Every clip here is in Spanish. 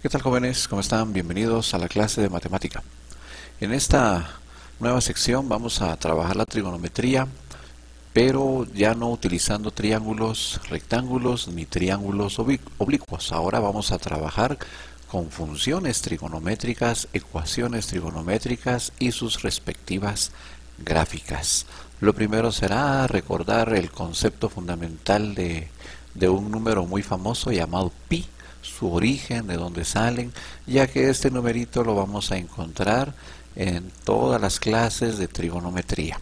¿Qué tal, jóvenes? ¿Cómo están? Bienvenidos a la clase de matemática. En esta nueva sección vamos a trabajar la trigonometría, pero ya no utilizando triángulos, rectángulos ni triángulos oblicuos. Ahora vamos a trabajar con funciones trigonométricas, ecuaciones trigonométricas y sus respectivas gráficas. Lo primero será recordar el concepto fundamental de un número muy famoso llamado pi, su origen, de dónde salen, ya que este numerito lo vamos a encontrar en todas las clases de trigonometría.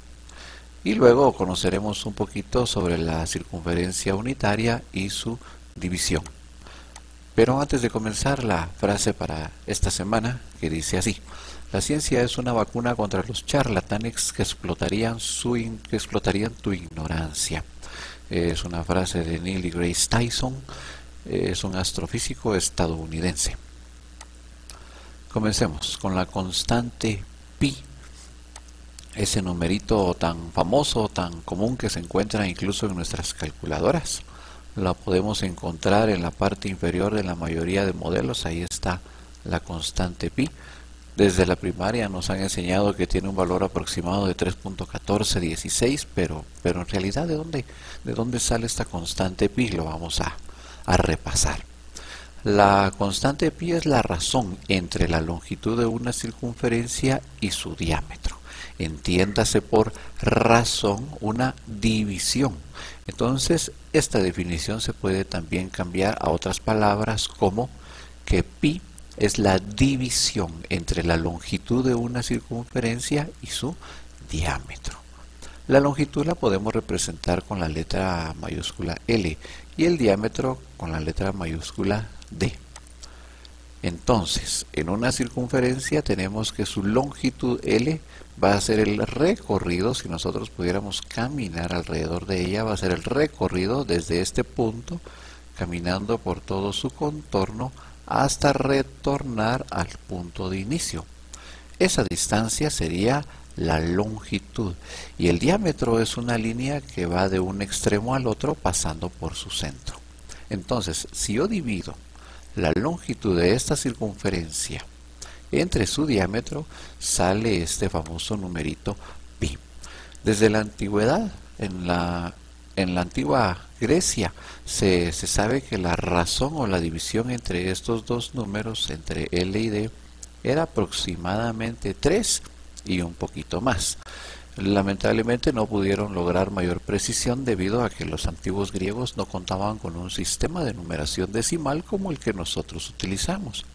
Y luego conoceremos un poquito sobre la circunferencia unitaria y su división. Pero antes de comenzar, la frase para esta semana, que dice así: la ciencia es una vacuna contra los charlatanes que explotarían tu ignorancia. Es una frase de Neil deGrasse Tyson. Es un astrofísico estadounidense. Comencemos con la constante pi, ese numerito tan famoso, tan común que se encuentra incluso en nuestras calculadoras. La podemos encontrar en la parte inferior de la mayoría de modelos. Ahí está la constante pi. Desde la primaria nos han enseñado que tiene un valor aproximado de 3.1416, pero en realidad ¿de dónde sale esta constante pi? Lo vamos a repasar. La constante pi es la razón entre la longitud de una circunferencia y su diámetro. Entiéndase por razón una división. Entonces, esta definición se puede también cambiar a otras palabras como que pi es la división entre la longitud de una circunferencia y su diámetro. La longitud la podemos representar con la letra mayúscula L y el diámetro con la letra mayúscula D. Entonces, en una circunferencia tenemos que su longitud L va a ser el recorrido. Si nosotros pudiéramos caminar alrededor de ella, va a ser el recorrido desde este punto, caminando por todo su contorno hasta retornar al punto de inicio. Esa distancia sería la longitud, y el diámetro es una línea que va de un extremo al otro pasando por su centro. Entonces, si yo divido la longitud de esta circunferencia entre su diámetro, sale este famoso numerito pi. Desde la antigüedad, en la antigua Grecia, se sabe que la razón o la división entre estos dos números, entre L y D, era aproximadamente 3 y un poquito más. Lamentablemente no pudieron lograr mayor precisión debido a que los antiguos griegos no contaban con un sistema de numeración decimal como el que nosotros utilizamos.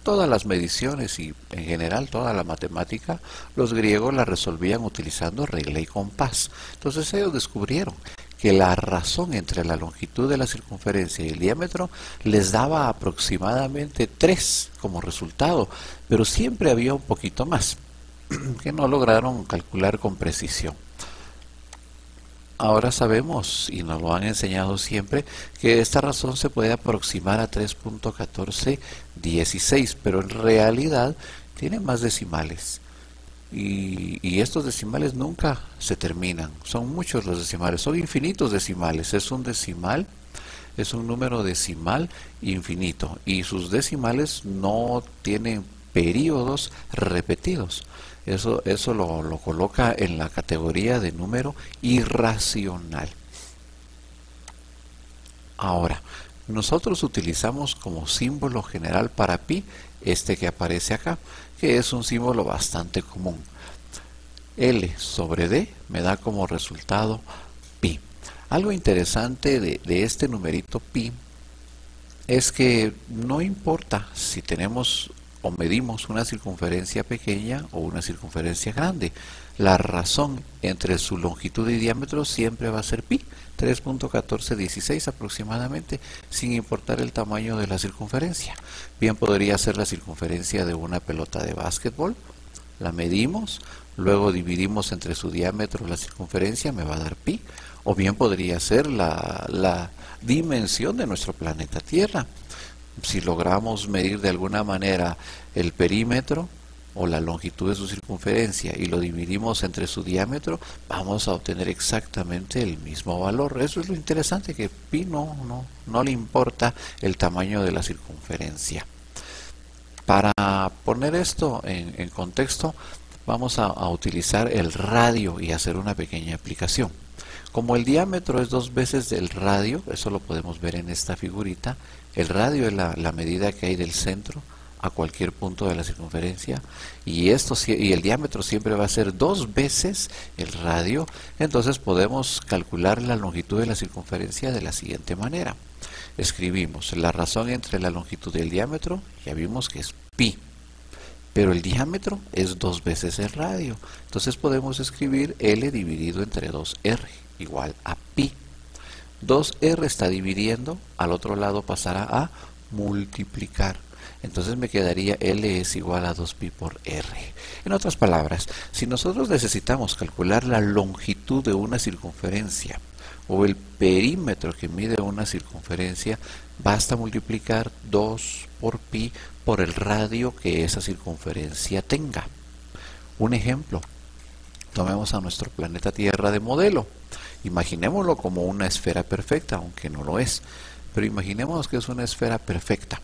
Todas las mediciones y en general toda la matemática, los griegos la resolvían utilizando regla y compás. Entonces ellos descubrieron que la razón entre la longitud de la circunferencia y el diámetro les daba aproximadamente 3 como resultado, pero siempre había un poquito más que no lograron calcular con precisión. Ahora sabemos, y nos lo han enseñado siempre, que esta razón se puede aproximar a 3.1416, pero en realidad tiene más decimales. Y estos decimales nunca se terminan. Son muchos los decimales, son infinitos decimales. Es un decimal, es un número decimal infinito. Y sus decimales no tienen períodos repetidos. Eso lo coloca en la categoría de número irracional. Ahora, nosotros utilizamos como símbolo general para pi este que aparece acá, que es un símbolo bastante común. L sobre D me da como resultado pi. Algo interesante de este numerito pi es que no importa si tenemos o medimos una circunferencia pequeña o una circunferencia grande, la razón entre su longitud y diámetro siempre va a ser pi, 3.1416 aproximadamente, sin importar el tamaño de la circunferencia. Bien podría ser la circunferencia de una pelota de básquetbol, la medimos, luego dividimos entre su diámetro la circunferencia, me va a dar pi, o bien podría ser la dimensión de nuestro planeta Tierra. Si logramos medir de alguna manera el perímetro o la longitud de su circunferencia y lo dividimos entre su diámetro, vamos a obtener exactamente el mismo valor. Eso es lo interesante, que pi no le importa el tamaño de la circunferencia. Para poner esto en contexto, vamos a utilizar el radio y hacer una pequeña aplicación. Como el diámetro es 2 veces el radio, eso lo podemos ver en esta figurita, el radio es la medida que hay del centro a cualquier punto de la circunferencia, y el diámetro siempre va a ser 2 veces el radio. Entonces podemos calcular la longitud de la circunferencia de la siguiente manera. Escribimos la razón entre la longitud y el diámetro, ya vimos que es pi, pero el diámetro es 2 veces el radio. Entonces podemos escribir L dividido entre 2R igual a pi. 2R está dividiendo, al otro lado pasará a multiplicar. Entonces me quedaría L es igual a 2pi por R. En otras palabras, si nosotros necesitamos calcular la longitud de una circunferencia o el perímetro que mide una circunferencia, basta multiplicar 2 por pi por el radio que esa circunferencia tenga. Un ejemplo, tomemos a nuestro planeta Tierra de modelo. Imaginémoslo como una esfera perfecta, aunque no lo es, pero imaginemos que es una esfera perfecta.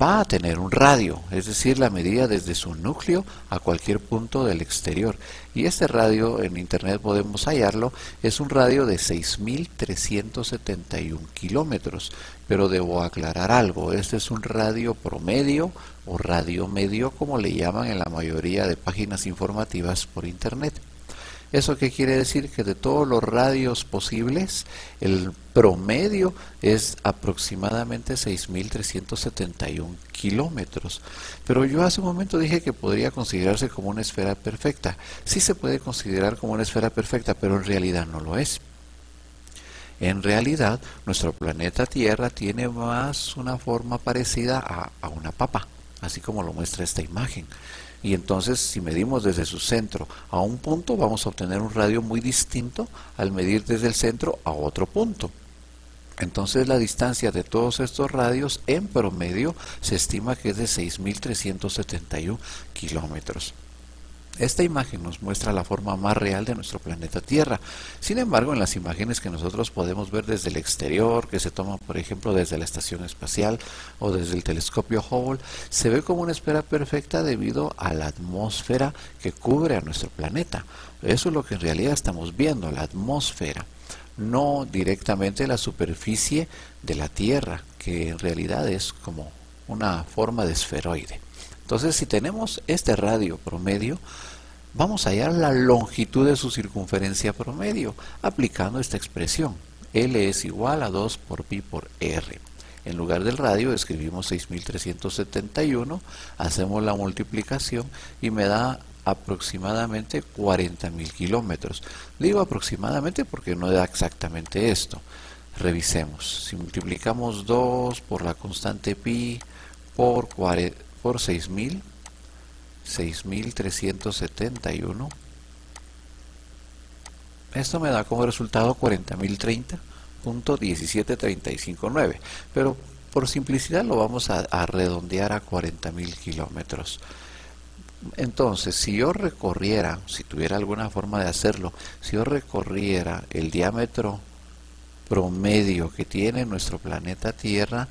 Va a tener un radio, es decir, la medida desde su núcleo a cualquier punto del exterior. Y este radio, en internet podemos hallarlo, es un radio de 6.371 kilómetros. Pero debo aclarar algo, este es un radio promedio o radio medio, como le llaman en la mayoría de páginas informativas por internet. ¿Eso qué quiere decir? Que de todos los radios posibles, el promedio es aproximadamente 6.371 kilómetros. Pero yo hace un momento dije que podría considerarse como una esfera perfecta. Sí se puede considerar como una esfera perfecta, pero en realidad no lo es. En realidad, nuestro planeta Tierra tiene más una forma parecida a una papa, así como lo muestra esta imagen. Y entonces, si medimos desde su centro a un punto, vamos a obtener un radio muy distinto al medir desde el centro a otro punto. Entonces, la distancia de todos estos radios en promedio se estima que es de 6.371 kilómetros. Esta imagen nos muestra la forma más real de nuestro planeta Tierra. Sin embargo, en las imágenes que nosotros podemos ver desde el exterior, que se toman por ejemplo desde la estación espacial o desde el telescopio Hubble, se ve como una esfera perfecta debido a la atmósfera que cubre a nuestro planeta. Eso es lo que en realidad estamos viendo, la atmósfera, no directamente la superficie de la Tierra, que en realidad es como una forma de esferoide. Entonces, si tenemos este radio promedio, vamos a hallar la longitud de su circunferencia promedio aplicando esta expresión. L es igual a 2 por pi por R. En lugar del radio escribimos 6.371, hacemos la multiplicación y me da aproximadamente 40.000 kilómetros. Digo aproximadamente porque no da exactamente esto. Revisemos. Si multiplicamos 2 por la constante pi por 6.371, esto me da como resultado 40.030.17359, pero por simplicidad lo vamos a redondear a 40.000 kilómetros. Entonces, si yo recorriera, si tuviera alguna forma de hacerlo, si yo recorriera el diámetro promedio que tiene nuestro planeta Tierra,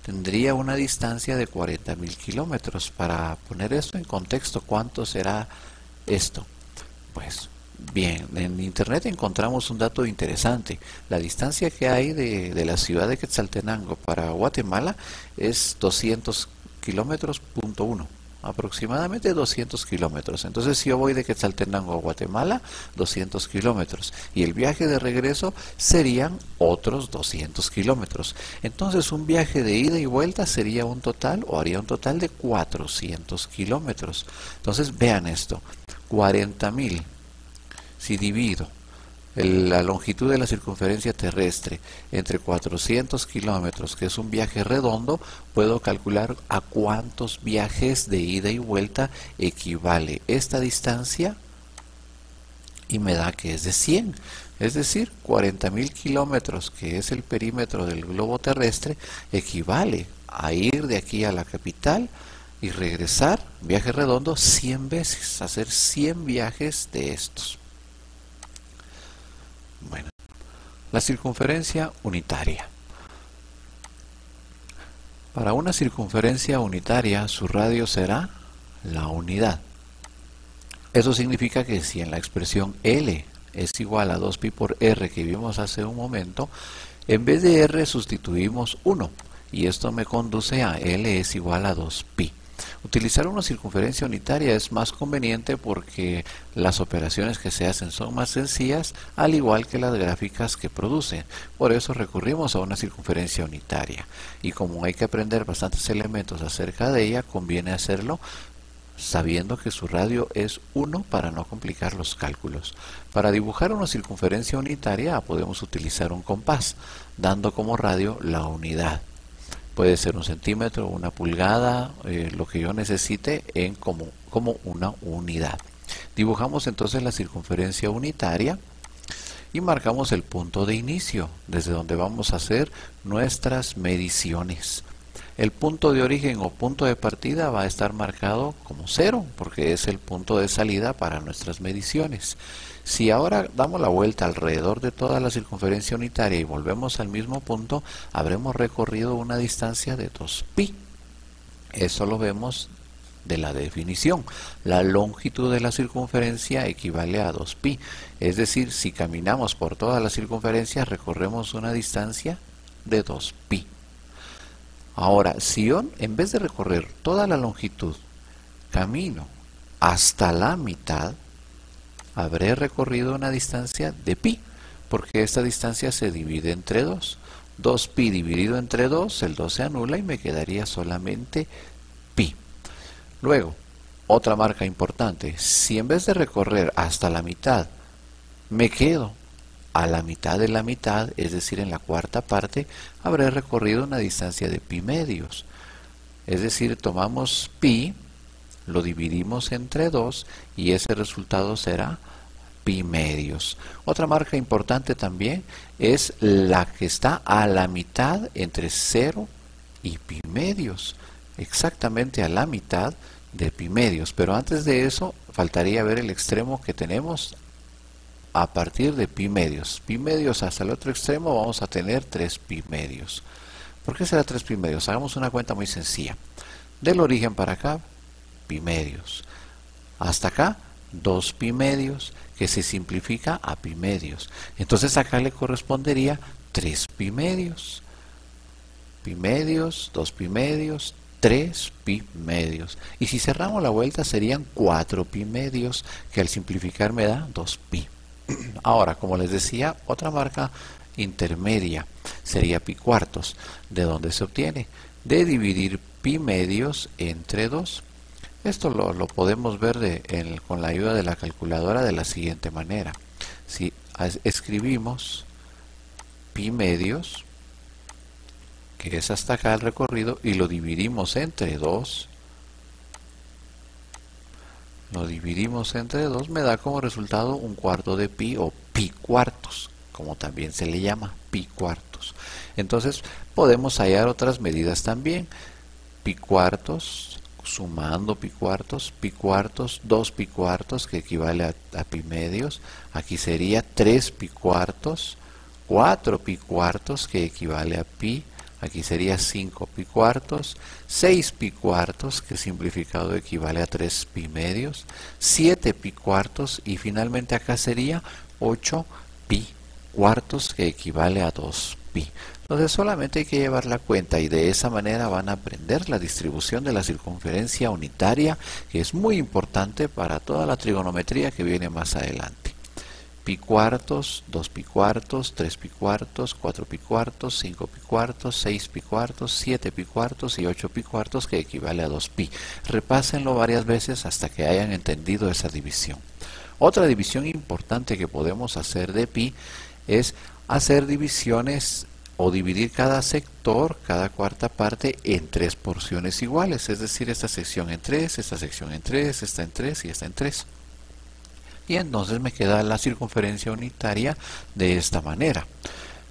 tendría una distancia de 40.000 kilómetros. Para poner esto en contexto, ¿cuánto será esto? Pues bien, en internet encontramos un dato interesante. La distancia que hay de la ciudad de Quetzaltenango para Guatemala es 200 kilómetros, aproximadamente 200 kilómetros. Entonces, si yo voy de Quetzaltenango a Guatemala, 200 kilómetros. Y el viaje de regreso serían otros 200 kilómetros. Entonces, un viaje de ida y vuelta sería un total, o haría un total de 400 kilómetros. Entonces, vean esto. 40.000, si divido la longitud de la circunferencia terrestre entre 400 kilómetros, que es un viaje redondo, puedo calcular a cuántos viajes de ida y vuelta equivale esta distancia y me da que es de 100. Es decir, 40.000 kilómetros, que es el perímetro del globo terrestre, equivale a ir de aquí a la capital y regresar, viaje redondo, 100 veces, hacer 100 viajes de estos. Bueno, la circunferencia unitaria. Para una circunferencia unitaria, su radio será la unidad. Eso significa que si en la expresión L es igual a 2pi por R que vimos hace un momento, en vez de R sustituimos 1 y esto me conduce a L es igual a 2pi. Utilizar una circunferencia unitaria es más conveniente porque las operaciones que se hacen son más sencillas, al igual que las gráficas que producen. Por eso recurrimos a una circunferencia unitaria. Y como hay que aprender bastantes elementos acerca de ella, conviene hacerlo sabiendo que su radio es 1 para no complicar los cálculos. Para dibujar una circunferencia unitaria podemos utilizar un compás, dando como radio la unidad. Puede ser un centímetro, una pulgada, lo que yo necesite como una unidad. Dibujamos entonces la circunferencia unitaria y marcamos el punto de inicio, desde donde vamos a hacer nuestras mediciones. El punto de origen o punto de partida va a estar marcado como 0, porque es el punto de salida para nuestras mediciones. Si ahora damos la vuelta alrededor de toda la circunferencia unitaria y volvemos al mismo punto, habremos recorrido una distancia de 2pi. Eso lo vemos de la definición. La longitud de la circunferencia equivale a 2pi. Es decir, si caminamos por toda la circunferencia, recorremos una distancia de 2pi. Ahora, si yo en vez de recorrer toda la longitud, camino hasta la mitad, habré recorrido una distancia de pi, porque esta distancia se divide entre 2. 2pi dividido entre 2, el 2 se anula y me quedaría solamente pi. Luego, otra marca importante, si en vez de recorrer hasta la mitad, me quedo a la mitad de la mitad, es decir, en la cuarta parte, habré recorrido una distancia de pi medios. Es decir, tomamos pi, lo dividimos entre 2 y ese resultado será pi medios. Otra marca importante también es la que está a la mitad entre 0 y pi medios. Exactamente a la mitad de pi medios. Pero antes de eso, faltaría ver el extremo que tenemos a partir de pi medios. Pi medios hasta el otro extremo vamos a tener 3 pi medios. ¿Por qué será 3 pi medios? Hagamos una cuenta muy sencilla. Del origen para acá, pi medios. Hasta acá, 2 pi medios, que se simplifica a pi medios. Entonces acá le correspondería 3 pi medios. Pi medios, 2 pi medios, 3 pi medios. Y si cerramos la vuelta serían 4 pi medios, que al simplificar me da 2 pi. Ahora, como les decía, otra marca intermedia sería pi cuartos. ¿De dónde se obtiene? De dividir pi medios entre 2. Esto lo podemos ver con la ayuda de la calculadora de la siguiente manera. Si escribimos pi medios, que es hasta acá el recorrido, y lo dividimos entre 2, me da como resultado un cuarto de pi o pi cuartos, como también se le llama pi cuartos. Entonces podemos hallar otras medidas también. Pi cuartos, sumando pi cuartos, 2 pi cuartos, que equivale a pi medios. Aquí sería 3 pi cuartos, 4 pi cuartos, que equivale a pi. Aquí sería 5 pi cuartos, 6 pi cuartos, que simplificado equivale a 3 pi medios, 7 pi cuartos y finalmente acá sería 8 pi cuartos, que equivale a 2 pi. Entonces solamente hay que llevar la cuenta y de esa manera van a aprender la distribución de la circunferencia unitaria, que es muy importante para toda la trigonometría que viene más adelante. Pi cuartos, 2 pi cuartos, 3 pi cuartos, 4 pi cuartos, 5 pi cuartos, 6 pi cuartos, 7 pi cuartos y 8 pi cuartos, que equivale a 2 pi. Repásenlo varias veces hasta que hayan entendido esa división. Otra división importante que podemos hacer de pi es hacer divisiones o dividir cada sector, cada cuarta parte, en 3 porciones iguales. Es decir, esta sección en 3, esta sección en 3, esta en 3 y esta en 3. Y entonces me queda la circunferencia unitaria de esta manera.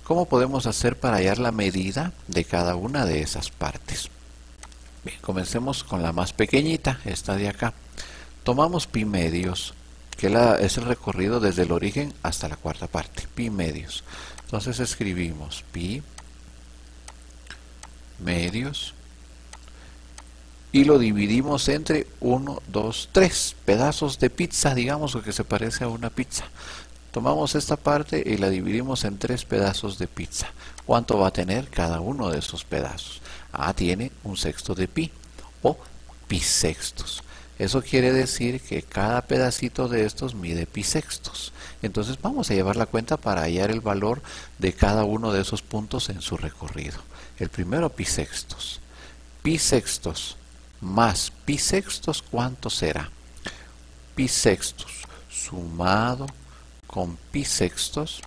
¿Cómo podemos hacer para hallar la medida de cada una de esas partes? Bien, comencemos con la más pequeñita, esta de acá. Tomamos pi medios, que es el recorrido desde el origen hasta la cuarta parte, pi medios. Entonces escribimos pi medios y lo dividimos entre 1, 2, 3 pedazos de pizza, digamos, o que se parece a una pizza. Tomamos esta parte y la dividimos en 3 pedazos de pizza. ¿Cuánto va a tener cada uno de esos pedazos? Tiene 1/6 de pi o pi sextos. Eso quiere decir que cada pedacito de estos mide pi sextos. Entonces vamos a llevar la cuenta para hallar el valor de cada uno de esos puntos en su recorrido. El primero, pi sextos. Pi sextos más pi sextos, ¿cuánto será? Pi sextos sumado con pi sextos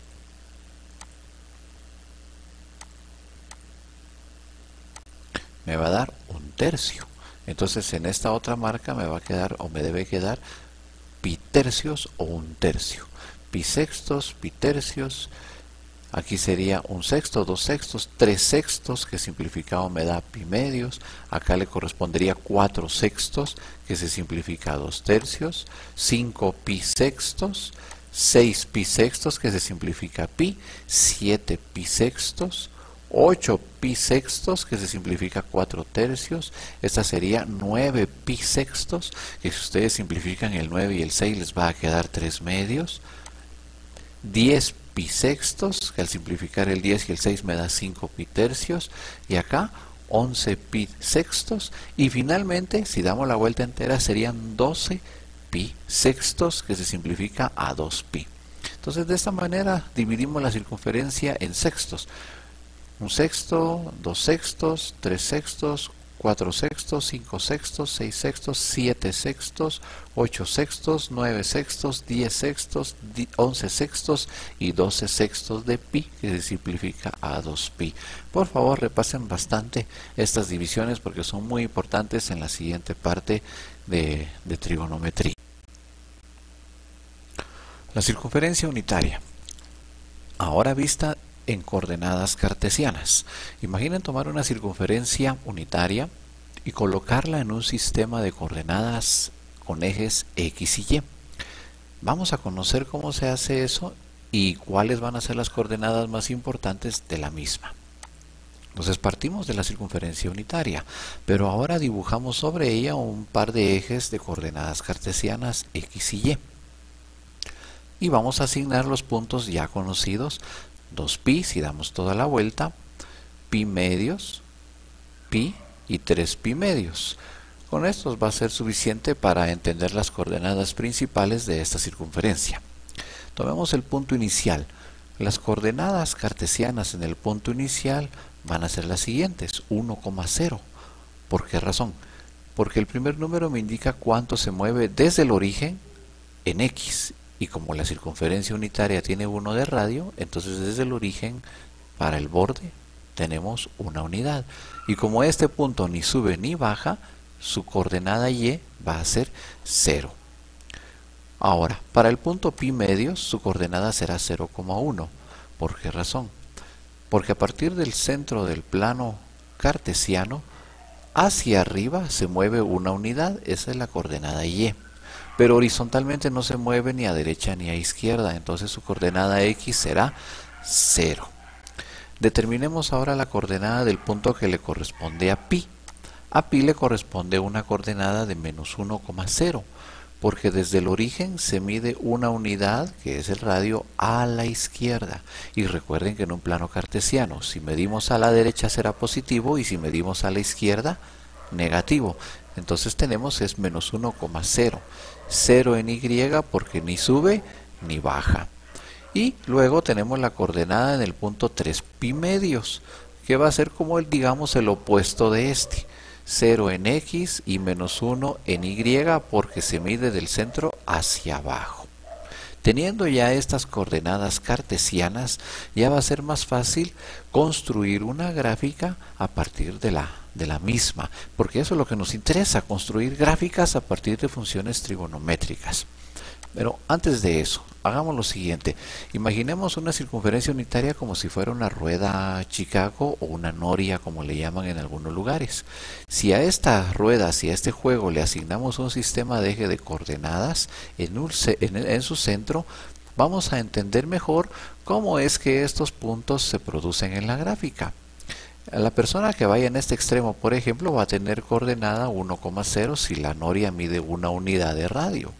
me va a dar 1/3. Entonces en esta otra marca me va a quedar o me debe quedar pi tercios o 1/3. Pi sextos, pi tercios, aquí sería 1/6, 2/6, 3/6, que simplificado me da pi medios. Acá le correspondería 4/6, que se simplifica a 2/3, 5 pi sextos, 6 pi sextos, que se simplifica a pi, 7 pi sextos, 8 pi sextos, que se simplifica a 4/3. Esta sería 9 pi sextos, que si ustedes simplifican el 9 y el 6 les va a quedar 3 medios. 10 pi sextos, que al simplificar el 10 y el 6 me da 5 pi tercios, y acá 11 pi sextos, y finalmente si damos la vuelta entera serían 12 pi sextos, que se simplifica a 2 pi. Entonces de esta manera dividimos la circunferencia en sextos: 1/6, 2/6, 3/6, 4/6, 5/6, 6/6, 7/6, 8/6, 9/6, 10/6, 11/6 y 12/6 de pi, que se simplifica a 2 pi. Por favor, repasen bastante estas divisiones porque son muy importantes en la siguiente parte de trigonometría. La circunferencia unitaria, ahora vista en coordenadas cartesianas. Imaginen tomar una circunferencia unitaria y colocarla en un sistema de coordenadas con ejes X y Y. Vamos a conocer cómo se hace eso y cuáles van a ser las coordenadas más importantes de la misma. Entonces partimos de la circunferencia unitaria, pero ahora dibujamos sobre ella un par de ejes de coordenadas cartesianas X y Y. Y vamos a asignar los puntos ya conocidos: 2pi si damos toda la vuelta, pi medios, pi y 3pi medios. Con estos va a ser suficiente para entender las coordenadas principales de esta circunferencia. Tomemos el punto inicial. Las coordenadas cartesianas en el punto inicial van a ser las siguientes: 1,0. ¿Por qué razón? Porque el primer número me indica cuánto se mueve desde el origen en X. Y como la circunferencia unitaria tiene 1 de radio, entonces desde el origen para el borde tenemos una unidad. Y como este punto ni sube ni baja, su coordenada Y va a ser 0. Ahora, para el punto pi medios, su coordenada será 0,1. ¿Por qué razón? Porque a partir del centro del plano cartesiano, hacia arriba se mueve una unidad, esa es la coordenada Y. Pero horizontalmente no se mueve ni a derecha ni a izquierda, entonces su coordenada X será 0. Determinemos ahora la coordenada del punto que le corresponde a pi. A pi le corresponde una coordenada de menos 1,0, porque desde el origen se mide una unidad, que es el radio, a la izquierda. Y recuerden que en un plano cartesiano, si medimos a la derecha será positivo y si medimos a la izquierda, negativo. Entonces tenemos es menos 1,0. 0 en Y porque ni sube ni baja. Y luego tenemos la coordenada en el punto 3pi medios, que va a ser como digamos el opuesto de este. 0 en X y menos 1 en Y porque se mide del centro hacia abajo. Teniendo ya estas coordenadas cartesianas, ya va a ser más fácil construir una gráfica a partir de la misma, porque eso es lo que nos interesa, construir gráficas a partir de funciones trigonométricas. Pero antes de eso, hagamos lo siguiente: imaginemos una circunferencia unitaria como si fuera una rueda Chicago o una noria, como le llaman en algunos lugares. Si a esta rueda, si a este juego le asignamos un sistema de eje de coordenadas en su centro, vamos a entender mejor cómo es que estos puntos se producen en la gráfica. La persona que vaya en este extremo, por ejemplo, va a tener coordenada 1,0 si la noria mide una unidad de radio.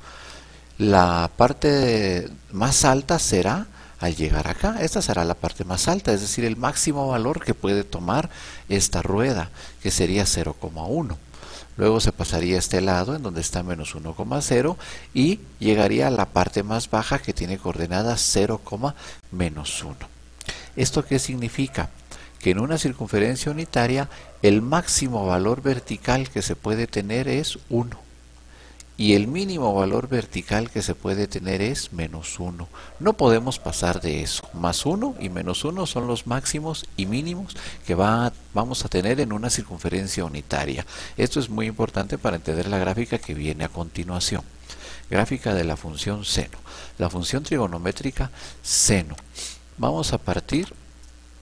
La parte más alta será al llegar acá. Esta será la parte más alta, es decir, el máximo valor que puede tomar esta rueda, que sería 0,1. Luego se pasaría a este lado, en donde está menos 1,0, y llegaría a la parte más baja, que tiene coordenadas 0, menos 1. ¿Esto qué significa? Que en una circunferencia unitaria el máximo valor vertical que se puede tener es 1 y el mínimo valor vertical que se puede tener es menos 1. No podemos pasar de eso. Más 1 y menos 1 son los máximos y mínimos que vamos a tener en una circunferencia unitaria. Esto es muy importante para entender la gráfica que viene a continuación. Gráfica de la función seno. La función trigonométrica seno. Vamos a partir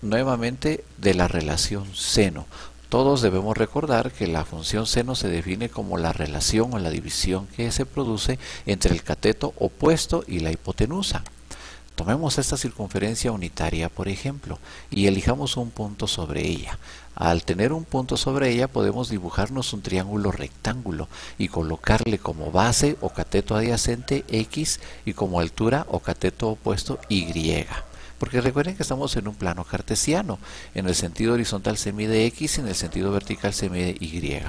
nuevamente de la relación seno. Todos debemos recordar que la función seno se define como la relación o la división que se produce entre el cateto opuesto y la hipotenusa. Tomemos esta circunferencia unitaria, por ejemplo, y elijamos un punto sobre ella. Al tener un punto sobre ella podemos dibujarnos un triángulo rectángulo y colocarle como base o cateto adyacente X y como altura o cateto opuesto Y. Porque recuerden que estamos en un plano cartesiano. En el sentido horizontal se mide X y en el sentido vertical se mide Y.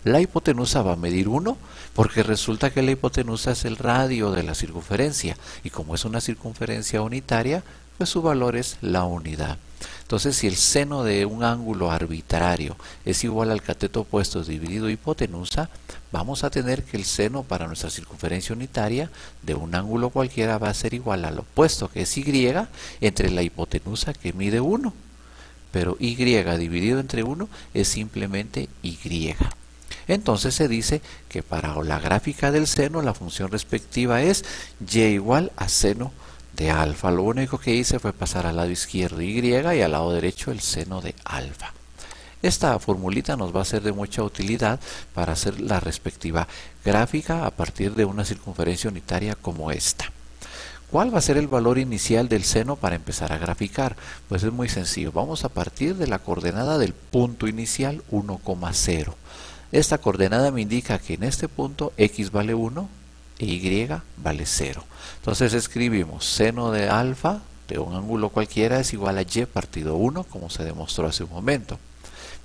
La hipotenusa va a medir 1 porque resulta que la hipotenusa es el radio de la circunferencia. Y como es una circunferencia unitaria, pues su valor es la unidad. Entonces, si el seno de un ángulo arbitrario es igual al cateto opuesto dividido hipotenusa, vamos a tener que el seno para nuestra circunferencia unitaria de un ángulo cualquiera va a ser igual al opuesto, que es Y, entre la hipotenusa que mide 1. Pero Y dividido entre 1 es simplemente Y. Entonces se dice que para la gráfica del seno la función respectiva es y igual a seno de alfa. Lo único que hice fue pasar al lado izquierdo Y y al lado derecho el seno de alfa. Esta formulita nos va a ser de mucha utilidad para hacer la respectiva gráfica a partir de una circunferencia unitaria como esta. ¿Cuál va a ser el valor inicial del seno para empezar a graficar? Pues es muy sencillo. Vamos a partir de la coordenada del punto inicial 1,0. Esta coordenada me indica que en este punto X vale 1 e Y vale 0. Entonces escribimos seno de alfa de un ángulo cualquiera es igual a Y partido 1, como se demostró hace un momento.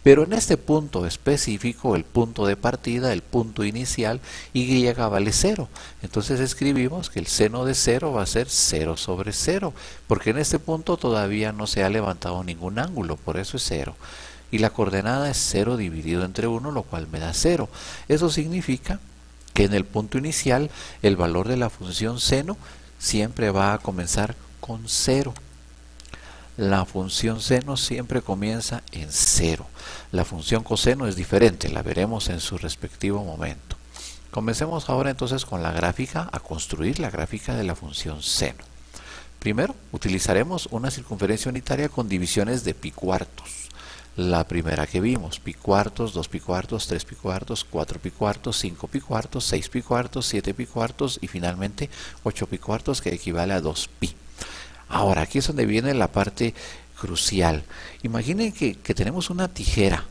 Pero en este punto específico, el punto de partida, el punto inicial, Y vale 0. Entonces escribimos que el seno de 0 va a ser 0 sobre 0, porque en este punto todavía no se ha levantado ningún ángulo, por eso es 0. Y la coordenada es 0 dividido entre 1, lo cual me da 0. Eso significa que en el punto inicial el valor de la función seno siempre va a comenzar con 0. La función seno siempre comienza en 0. La función coseno es diferente, la veremos en su respectivo momento. Comencemos ahora entonces con la gráfica, a construir la gráfica de la función seno. Primero, utilizaremos una circunferencia unitaria con divisiones de pi cuartos. La primera que vimos, pi cuartos, 2 pi cuartos, 3 pi cuartos, 4 pi cuartos, 5 pi cuartos, 6 pi cuartos, 7 pi cuartos y finalmente 8 pi cuartos, que equivale a 2 pi. Ahora, aquí es donde viene la parte crucial. Imaginen que tenemos una tijera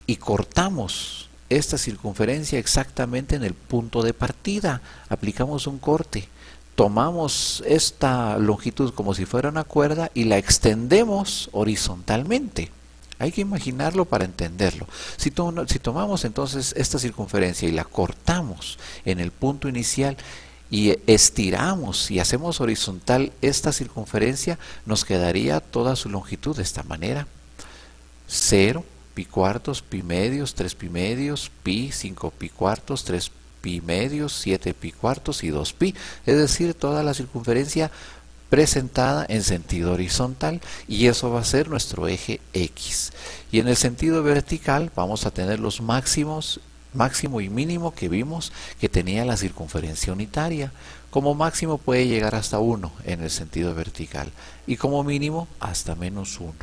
y cortamos esta circunferencia exactamente en el punto de partida. Aplicamos un corte. Tomamos esta longitud como si fuera una cuerda y la extendemos horizontalmente. Hay que imaginarlo para entenderlo. Si tomamos entonces esta circunferencia y la cortamos en el punto inicial y estiramos y hacemos horizontal esta circunferencia, nos quedaría toda su longitud de esta manera. 0, pi cuartos, pi medios, 3 pi medios, pi, 5 pi cuartos, 3 pi medios, 7 pi cuartos y 2 pi. Es decir, toda la circunferencia presentada en sentido horizontal, y eso va a ser nuestro eje X. Y en el sentido vertical vamos a tener los máximos, máximo y mínimo que vimos que tenía la circunferencia unitaria. Como máximo puede llegar hasta 1 en el sentido vertical y como mínimo hasta menos 1.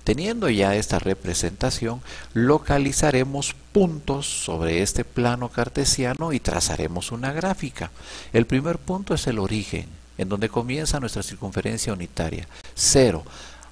Teniendo ya esta representación, localizaremos puntos sobre este plano cartesiano y trazaremos una gráfica. El primer punto es el origen, en donde comienza nuestra circunferencia unitaria, 0.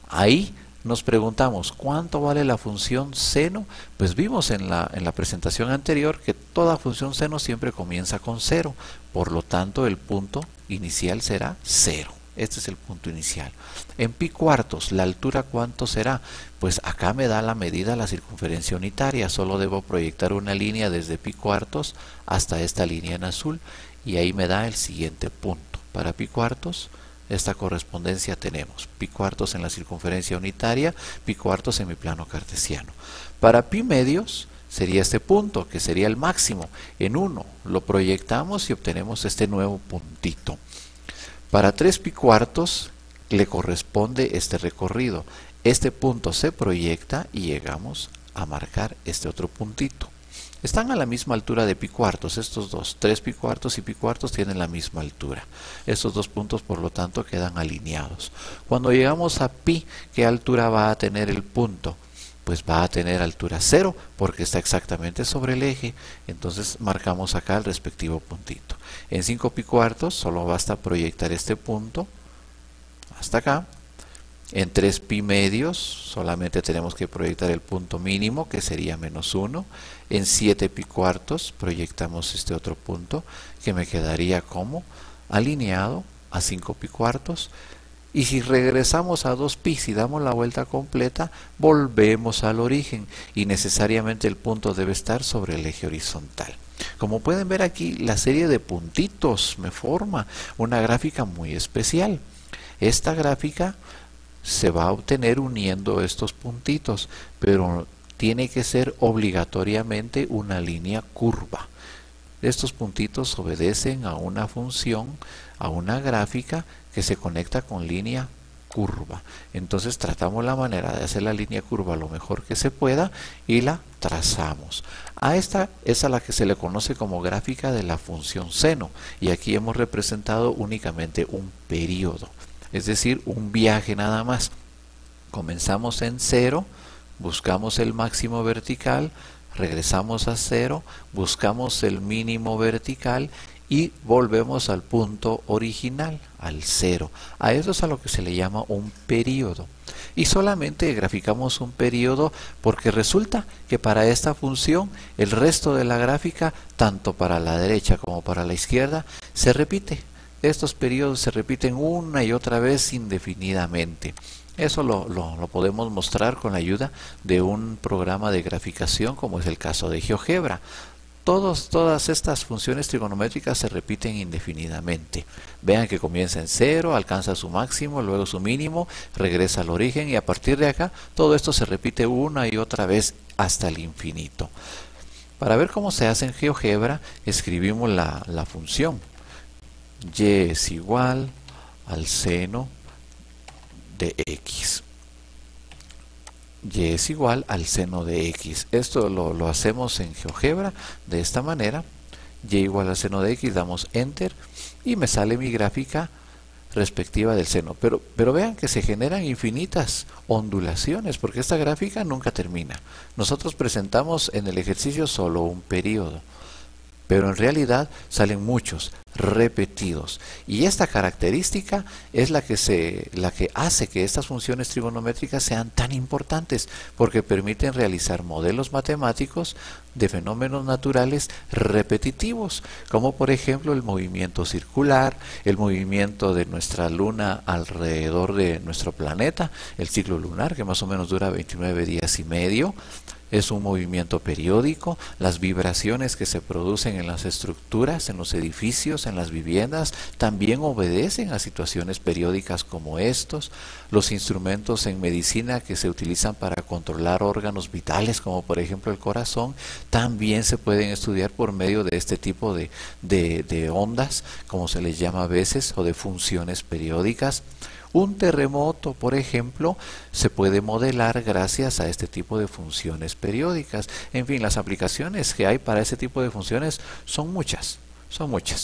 Ahí nos preguntamos, ¿cuánto vale la función seno? Pues vimos en la presentación anterior que toda función seno siempre comienza con 0. Por lo tanto, el punto inicial será 0. Este es el punto inicial. En pi cuartos, ¿la altura cuánto será? Pues acá me da la medida la circunferencia unitaria. Solo debo proyectar una línea desde pi cuartos hasta esta línea en azul. Y ahí me da el siguiente punto. Para pi cuartos, esta correspondencia tenemos. Pi cuartos en la circunferencia unitaria, pi cuartos en mi plano cartesiano. Para pi medios, sería este punto, que sería el máximo. En 1 lo proyectamos y obtenemos este nuevo puntito. Para 3 pi cuartos le corresponde este recorrido. Este punto se proyecta y llegamos a marcar este otro puntito. Están a la misma altura de pi cuartos, estos dos. 3 pi cuartos y pi cuartos tienen la misma altura. Estos dos puntos, por lo tanto, quedan alineados. Cuando llegamos a pi, ¿qué altura va a tener el punto? Pues va a tener altura 0 porque está exactamente sobre el eje. Entonces marcamos acá el respectivo puntito. En 5 pi cuartos solo basta proyectar este punto hasta acá. En 3 pi medios solamente tenemos que proyectar el punto mínimo, que sería menos 1. En 7 pi cuartos proyectamos este otro punto que me quedaría como alineado a 5 pi cuartos. Y si regresamos a 2 pi, si damos la vuelta completa, volvemos al origen y necesariamente el punto debe estar sobre el eje horizontal. Como pueden ver aquí, la serie de puntitos me forma una gráfica muy especial. Esta gráfica se va a obtener uniendo estos puntitos, pero tiene que ser obligatoriamente una línea curva. Estos puntitos obedecen a una función, a una gráfica que se conecta con línea curva. Entonces tratamos la manera de hacer la línea curva lo mejor que se pueda y la trazamos. A esta es a la que se le conoce como gráfica de la función seno, y aquí hemos representado únicamente un periodo, es decir, un viaje nada más. Comenzamos en 0, buscamos el máximo vertical, regresamos a 0, buscamos el mínimo vertical y volvemos al punto original, al 0. A eso es a lo que se le llama un periodo. Y solamente graficamos un periodo porque resulta que para esta función el resto de la gráfica, tanto para la derecha como para la izquierda, se repite. Estos periodos se repiten una y otra vez indefinidamente. Eso lo podemos mostrar con la ayuda de un programa de graficación como es el caso de GeoGebra. Todas estas funciones trigonométricas se repiten indefinidamente. Vean que comienza en 0, alcanza su máximo, luego su mínimo, regresa al origen y a partir de acá todo esto se repite una y otra vez hasta el infinito. Para ver cómo se hace en GeoGebra, escribimos la función y es igual al seno de x. Y es igual al seno de x. Esto lo hacemos en GeoGebra de esta manera. Y igual al seno de x, damos enter y me sale mi gráfica respectiva del seno. Pero vean que se generan infinitas ondulaciones porque esta gráfica nunca termina. Nosotros presentamos en el ejercicio solo un periodo, pero en realidad salen muchos repetidos, y esta característica es la que hace que estas funciones trigonométricas sean tan importantes, porque permiten realizar modelos matemáticos de fenómenos naturales repetitivos, como por ejemplo el movimiento circular, el movimiento de nuestra luna alrededor de nuestro planeta, el ciclo lunar, que más o menos dura 29 días y medio. Es un movimiento periódico, las vibraciones que se producen en las estructuras, en los edificios, en las viviendas, también obedecen a situaciones periódicas como estos. Los instrumentos en medicina que se utilizan para controlar órganos vitales, como por ejemplo el corazón, también se pueden estudiar por medio de este tipo de ondas, como se les llama a veces, o de funciones periódicas. Un terremoto, por ejemplo, se puede modelar gracias a este tipo de funciones periódicas. En fin, las aplicaciones que hay para ese tipo de funciones son muchas,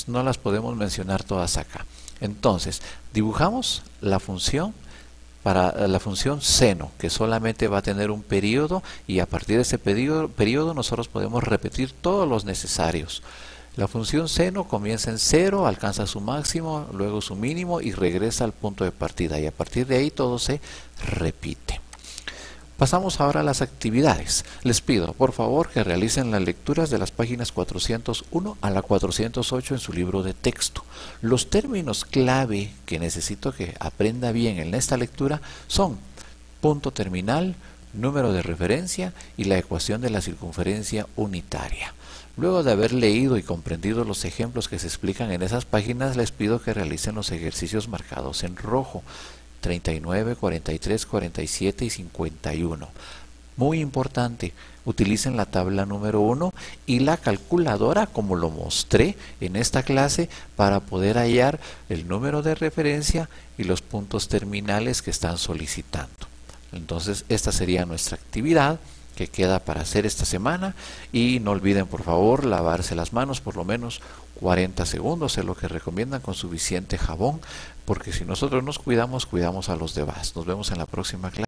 no las podemos mencionar todas acá. Entonces, dibujamos la función para la función seno, que solamente va a tener un periodo, y a partir de ese periodo nosotros podemos repetir todos los necesarios. La función seno comienza en 0, alcanza su máximo, luego su mínimo y regresa al punto de partida, y a partir de ahí todo se repite. Pasamos ahora a las actividades. Les pido, por favor, que realicen las lecturas de las páginas 401 a la 408 en su libro de texto. Los términos clave que necesito que aprenda bien en esta lectura son punto terminal, número de referencia y la ecuación de la circunferencia unitaria. Luego de haber leído y comprendido los ejemplos que se explican en esas páginas, les pido que realicen los ejercicios marcados en rojo. 39, 43, 47 y 51. Muy importante, utilicen la tabla número 1 y la calculadora como lo mostré en esta clase para poder hallar el número de referencia y los puntos terminales que están solicitando. Entonces, esta sería nuestra actividad que queda para hacer esta semana, y no olviden por favor lavarse las manos por lo menos 40 segundos, es lo que recomiendan, con suficiente jabón, porque si nosotros nos cuidamos, cuidamos a los demás. Nos vemos en la próxima clase.